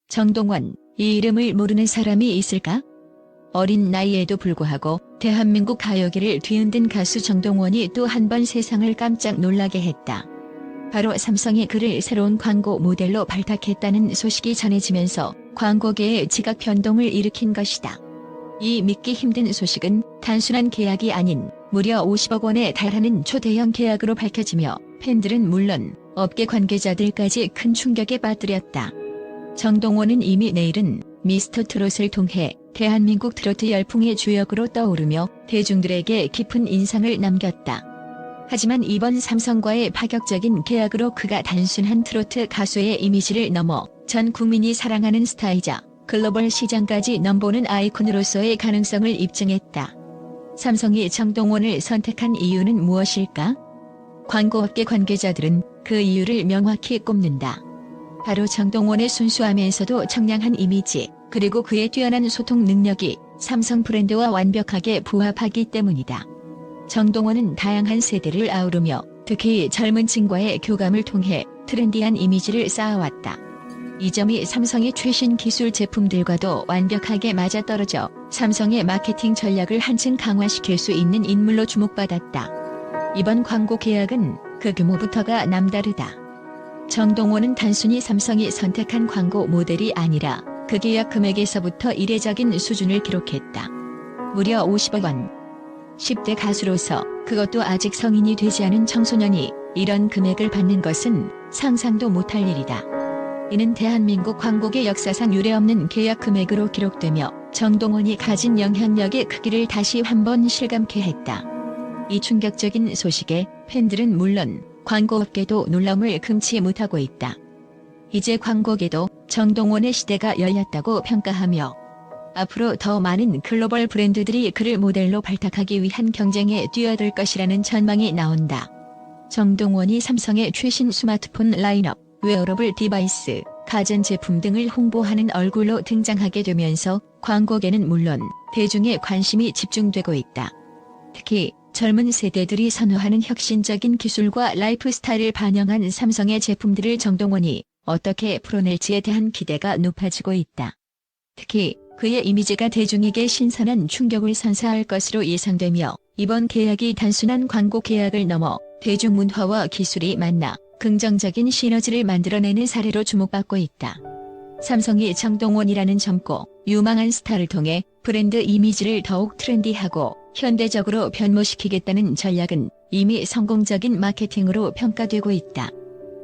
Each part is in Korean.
정동원, 이 이름을 모르는 사람이 있을까? 어린 나이에도 불구하고 대한민국 가요계를 뒤흔든 가수 정동원이 또 한 번 세상을 깜짝 놀라게 했다. 바로 삼성이 그를 새로운 광고 모델로 발탁했다는 소식이 전해지면서 광고계에 지각 변동을 일으킨 것이다. 이 믿기 힘든 소식은 단순한 계약이 아닌 무려 50억 원에 달하는 초대형 계약으로 밝혀지며 팬들은 물론 업계 관계자들까지 큰 충격에 빠뜨렸다. 정동원은 이미 내일은 미스터 트롯을 통해 대한민국 트로트 열풍의 주역으로 떠오르며 대중들에게 깊은 인상을 남겼다. 하지만 이번 삼성과의 파격적인 계약으로 그가 단순한 트로트 가수의 이미지를 넘어 전 국민이 사랑하는 스타이자 글로벌 시장까지 넘보는 아이콘으로서의 가능성을 입증했다. 삼성이 정동원을 선택한 이유는 무엇일까? 광고업계 관계자들은 그 이유를 명확히 꼽는다. 바로 정동원의 순수하면서도 청량한 이미지, 그리고 그의 뛰어난 소통 능력이 삼성 브랜드와 완벽하게 부합하기 때문이다. 정동원은 다양한 세대를 아우르며 특히 젊은 층과의 교감을 통해 트렌디한 이미지를 쌓아왔다. 이 점이 삼성의 최신 기술 제품들과도 완벽하게 맞아떨어져 삼성의 마케팅 전략을 한층 강화시킬 수 있는 인물로 주목받았다. 이번 광고 계약은 그 규모부터가 남다르다. 정동원은 단순히 삼성이 선택한 광고 모델이 아니라 그 계약 금액에서부터 이례적인 수준을 기록했다. 무려 50억 원. 10대 가수로서 그것도 아직 성인이 되지 않은 청소년이 이런 금액을 받는 것은 상상도 못할 일이다. 이는 대한민국 광고계 역사상 유례없는 계약 금액으로 기록되며 정동원이 가진 영향력의 크기를 다시 한번 실감케 했다. 이 충격적인 소식에 팬들은 물론 광고업계도 놀라움을 금치 못하고 있다. 이제 광고계도 정동원의 시대가 열렸다고 평가하며 앞으로 더 많은 글로벌 브랜드들이 그를 모델로 발탁하기 위한 경쟁에 뛰어들 것이라는 전망이 나온다. 정동원이 삼성의 최신 스마트폰 라인업, 웨어러블 디바이스, 가전제품 등을 홍보하는 얼굴로 등장하게 되면서 광고계는 물론 대중의 관심이 집중되고 있다. 특히 젊은 세대들이 선호하는 혁신적인 기술과 라이프 스타일을 반영한 삼성의 제품들을 정동원이 어떻게 풀어낼지에 대한 기대가 높아지고 있다. 특히 그의 이미지가 대중에게 신선한 충격을 선사할 것으로 예상되며 이번 계약이 단순한 광고 계약을 넘어 대중문화와 기술이 만나 긍정적인 시너지를 만들어내는 사례로 주목받고 있다. 삼성이 정동원이라는 젊고 유망한 스타를 통해 브랜드 이미지를 더욱 트렌디하고 현대적으로 변모시키겠다는 전략은 이미 성공적인 마케팅으로 평가되고 있다.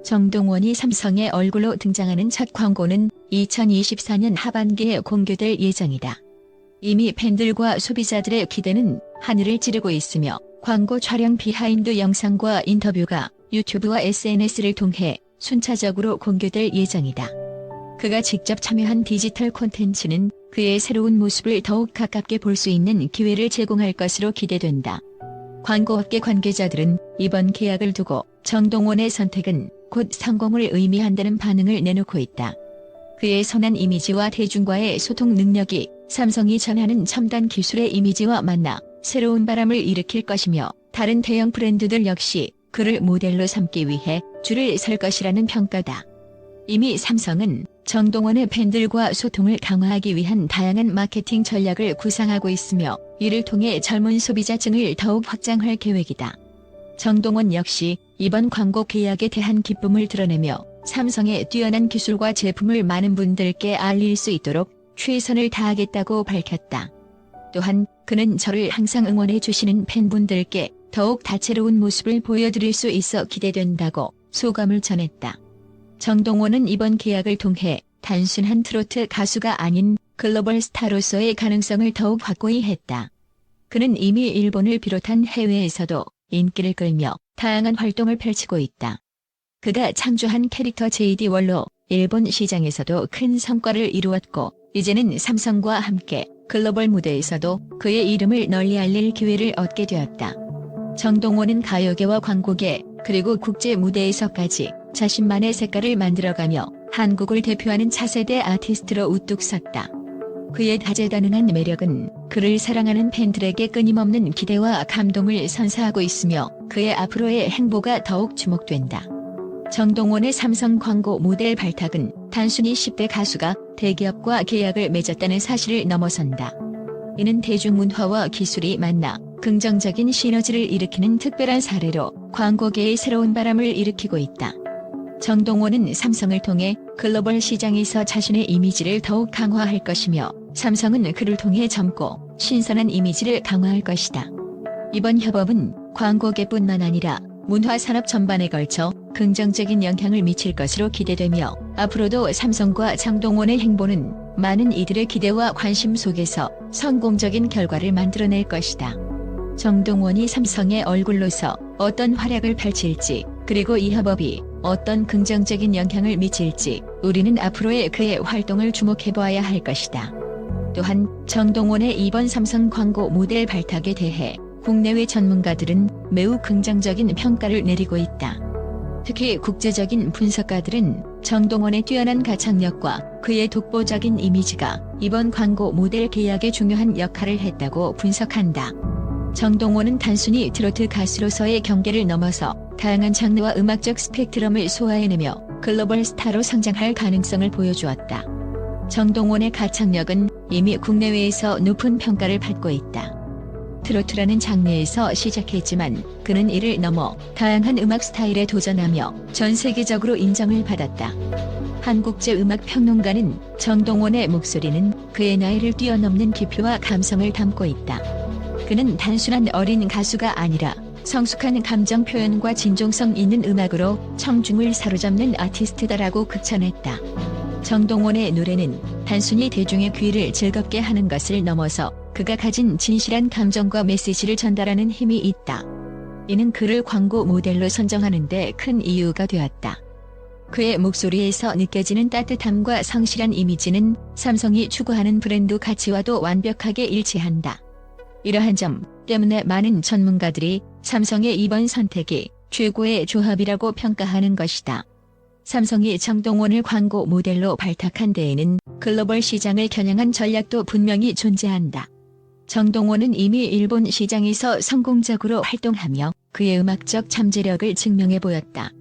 정동원이 삼성의 얼굴로 등장하는 첫 광고는 2024년 하반기에 공개될 예정이다. 이미 팬들과 소비자들의 기대는 하늘을 찌르고 있으며 광고 촬영 비하인드 영상과 인터뷰가 유튜브와 SNS를 통해 순차적으로 공개될 예정이다. 그가 직접 참여한 디지털 콘텐츠는 그의 새로운 모습을 더욱 가깝게 볼 수 있는 기회를 제공할 것으로 기대된다. 광고업계 관계자들은 이번 계약을 두고 정동원의 선택은 곧 성공을 의미한다는 반응을 내놓고 있다. 그의 선한 이미지와 대중과의 소통 능력이 삼성이 전하는 첨단 기술의 이미지와 만나 새로운 바람을 일으킬 것이며 다른 대형 브랜드들 역시 그를 모델로 삼기 위해 줄을 설 것이라는 평가다. 이미 삼성은 정동원의 팬들과 소통을 강화하기 위한 다양한 마케팅 전략을 구상하고 있으며 이를 통해 젊은 소비자층을 더욱 확장할 계획이다. 정동원 역시 이번 광고 계약에 대한 기쁨을 드러내며 삼성의 뛰어난 기술과 제품을 많은 분들께 알릴 수 있도록 최선을 다하겠다고 밝혔다. 또한 그는 저를 항상 응원해 주시는 팬분들께 더욱 다채로운 모습을 보여드릴 수 있어 기대된다고 소감을 전했다. 정동원은 이번 계약을 통해 단순한 트로트 가수가 아닌 글로벌 스타로서의 가능성을 더욱 확고히 했다. 그는 이미 일본을 비롯한 해외에서도 인기를 끌며 다양한 활동을 펼치고 있다. 그가 창조한 캐릭터 JD 월로 일본 시장에서도 큰 성과를 이루었고 이제는 삼성과 함께 글로벌 무대에서도 그의 이름을 널리 알릴 기회를 얻게 되었다. 정동원은 가요계와 광고계 그리고 국제 무대에서까지 자신만의 색깔을 만들어가며 한국을 대표하는 차세대 아티스트로 우뚝 섰다. 그의 다재다능한 매력은 그를 사랑하는 팬들에게 끊임없는 기대와 감동을 선사하고 있으며 그의 앞으로의 행보가 더욱 주목된다. 정동원의 삼성 광고 모델 발탁은 단순히 10대 가수가 대기업과 계약을 맺었다는 사실을 넘어선다. 이는 대중문화와 기술이 만나 긍정적인 시너지를 일으키는 특별한 사례로 광고계의 새로운 바람을 일으키고 있다. 정동원은 삼성을 통해 글로벌 시장에서 자신의 이미지를 더욱 강화할 것이며 삼성은 그를 통해 젊고 신선한 이미지를 강화할 것이다. 이번 협업은 광고계뿐만 아니라 문화산업 전반에 걸쳐 긍정적인 영향을 미칠 것으로 기대되며 앞으로도 삼성과 정동원의 행보는 많은 이들의 기대와 관심 속에서 성공적인 결과를 만들어낼 것이다. 정동원이 삼성의 얼굴로서 어떤 활약을 펼칠지, 그리고 이 협업이 어떤 긍정적인 영향을 미칠지 우리는 앞으로의 그의 활동을 주목해봐야 할 것이다. 또한 정동원의 이번 삼성 광고 모델 발탁에 대해 국내외 전문가들은 매우 긍정적인 평가를 내리고 있다. 특히 국제적인 분석가들은 정동원의 뛰어난 가창력과 그의 독보적인 이미지가 이번 광고 모델 계약에 중요한 역할을 했다고 분석한다. 정동원은 단순히 트로트 가수로서의 경계를 넘어서 다양한 장르와 음악적 스펙트럼을 소화해내며 글로벌 스타로 성장할 가능성을 보여주었다. 정동원의 가창력은 이미 국내외에서 높은 평가를 받고 있다. 트로트라는 장르에서 시작했지만 그는 이를 넘어 다양한 음악 스타일에 도전하며 전 세계적으로 인정을 받았다. 한국제음악평론가는 정동원의 목소리는 그의 나이를 뛰어넘는 깊이와 감성을 담고 있다. 그는 단순한 어린 가수가 아니라 성숙한 감정 표현과 진정성 있는 음악으로 청중을 사로잡는 아티스트다라고 극찬했다. 정동원의 노래는 단순히 대중의 귀를 즐겁게 하는 것을 넘어서 그가 가진 진실한 감정과 메시지를 전달하는 힘이 있다. 이는 그를 광고 모델로 선정하는 데 큰 이유가 되었다. 그의 목소리에서 느껴지는 따뜻함과 성실한 이미지는 삼성이 추구하는 브랜드 가치와도 완벽하게 일치한다. 이러한 점 때문에 많은 전문가들이 삼성의 이번 선택이 최고의 조합이라고 평가하는 것이다. 삼성이 정동원을 광고 모델로 발탁한 데에는 글로벌 시장을 겨냥한 전략도 분명히 존재한다. 정동원은 이미 일본 시장에서 성공적으로 활동하며 그의 음악적 잠재력을 증명해 보였다.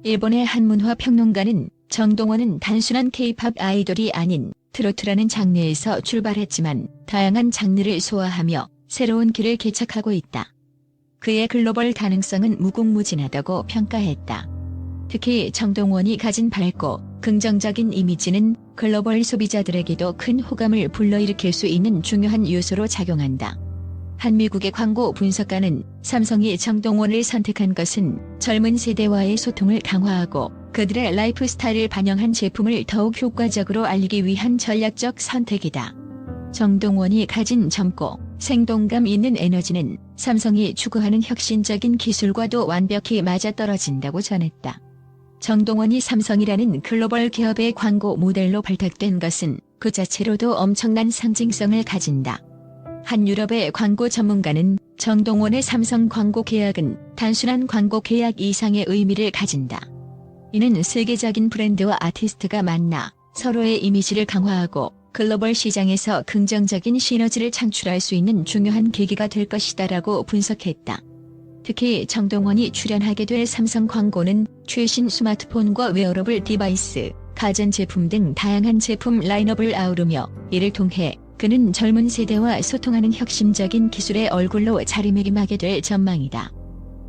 일본의 한 문화 평론가는 정동원은 단순한 K-팝 아이돌이 아닌 트로트라는 장르에서 출발했지만 다양한 장르를 소화하며 새로운 길을 개척하고 있다. 그의 글로벌 가능성은 무궁무진하다고 평가했다. 특히 정동원이 가진 밝고 긍정적인 이미지는 글로벌 소비자들에게도 큰 호감을 불러일으킬 수 있는 중요한 요소로 작용한다. 한 미국의 광고 분석가는 삼성이 정동원을 선택한 것은 젊은 세대와의 소통을 강화하고 그들의 라이프 스타일을 반영한 제품을 더욱 효과적으로 알리기 위한 전략적 선택이다. 정동원이 가진 젊고 생동감 있는 에너지는 삼성이 추구하는 혁신적인 기술과도 완벽히 맞아떨어진다고 전했다. 정동원이 삼성이라는 글로벌 기업의 광고 모델로 발탁된 것은 그 자체로도 엄청난 상징성을 가진다. 한 유럽의 광고 전문가는 정동원의 삼성 광고 계약은 단순한 광고 계약 이상의 의미를 가진다. 이는 세계적인 브랜드와 아티스트가 만나 서로의 이미지를 강화하고 글로벌 시장에서 긍정적인 시너지를 창출할 수 있는 중요한 계기가 될 것이다라고 분석했다. 특히 정동원이 출연하게 될 삼성 광고는 최신 스마트폰과 웨어러블 디바이스, 가전제품 등 다양한 제품 라인업을 아우르며 이를 통해 그는 젊은 세대와 소통하는 혁신적인 기술의 얼굴로 자리매김하게 될 전망이다.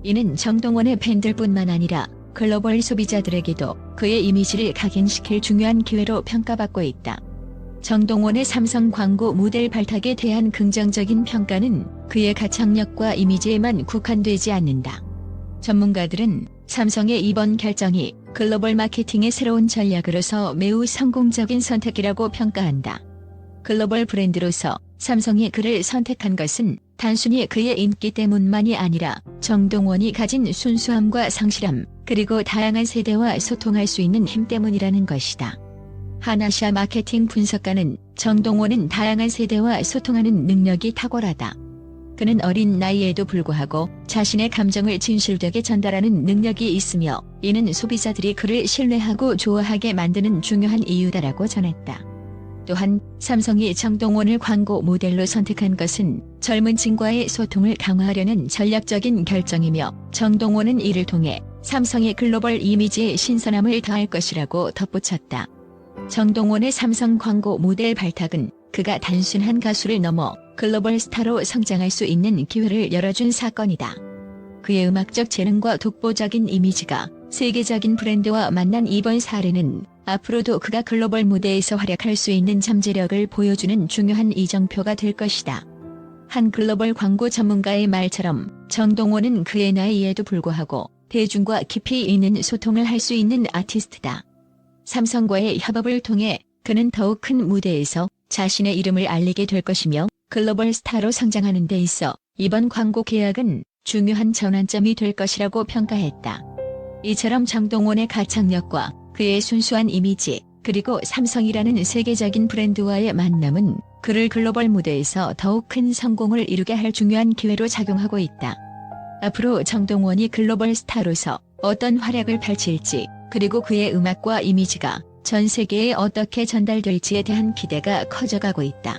이는 정동원의 팬들뿐만 아니라 글로벌 소비자들에게도 그의 이미지를 각인시킬 중요한 기회로 평가받고 있다. 정동원의 삼성 광고 모델 발탁에 대한 긍정적인 평가는 그의 가창력과 이미지에만 국한되지 않는다. 전문가들은 삼성의 이번 결정이 글로벌 마케팅의 새로운 전략으로서 매우 성공적인 선택이라고 평가한다. 글로벌 브랜드로서 삼성이 그를 선택한 것은 단순히 그의 인기 때문만이 아니라 정동원이 가진 순수함과 성실함, 그리고 다양한 세대와 소통할 수 있는 힘 때문이라는 것이다. 하나샤 마케팅 분석가는 정동원은 다양한 세대와 소통하는 능력이 탁월하다. 그는 어린 나이에도 불구하고 자신의 감정을 진실되게 전달하는 능력이 있으며 이는 소비자들이 그를 신뢰하고 좋아하게 만드는 중요한 이유다라고 전했다. 또한 삼성이 정동원을 광고 모델로 선택한 것은 젊은 층과의 소통을 강화하려는 전략적인 결정이며 정동원은 이를 통해 삼성의 글로벌 이미지에 신선함을 더할 것이라고 덧붙였다. 정동원의 삼성 광고 모델 발탁은 그가 단순한 가수를 넘어 글로벌 스타로 성장할 수 있는 기회를 열어준 사건이다. 그의 음악적 재능과 독보적인 이미지가 세계적인 브랜드와 만난 이번 사례는 앞으로도 그가 글로벌 무대에서 활약할 수 있는 잠재력을 보여주는 중요한 이정표가 될 것이다. 한 글로벌 광고 전문가의 말처럼 정동원은 그의 나이에도 불구하고 대중과 깊이 있는 소통을 할 수 있는 아티스트다. 삼성과의 협업을 통해 그는 더욱 큰 무대에서 자신의 이름을 알리게 될 것이며 글로벌 스타로 성장하는 데 있어 이번 광고 계약은 중요한 전환점이 될 것이라고 평가했다. 이처럼 정동원의 가창력과 그의 순수한 이미지, 그리고 삼성이라는 세계적인 브랜드와의 만남은 그를 글로벌 무대에서 더욱 큰 성공을 이루게 할 중요한 기회로 작용하고 있다. 앞으로 정동원이 글로벌 스타로서 어떤 활약을 펼칠지, 그리고 그의 음악과 이미지가 전 세계에 어떻게 전달될지에 대한 기대가 커져가고 있다.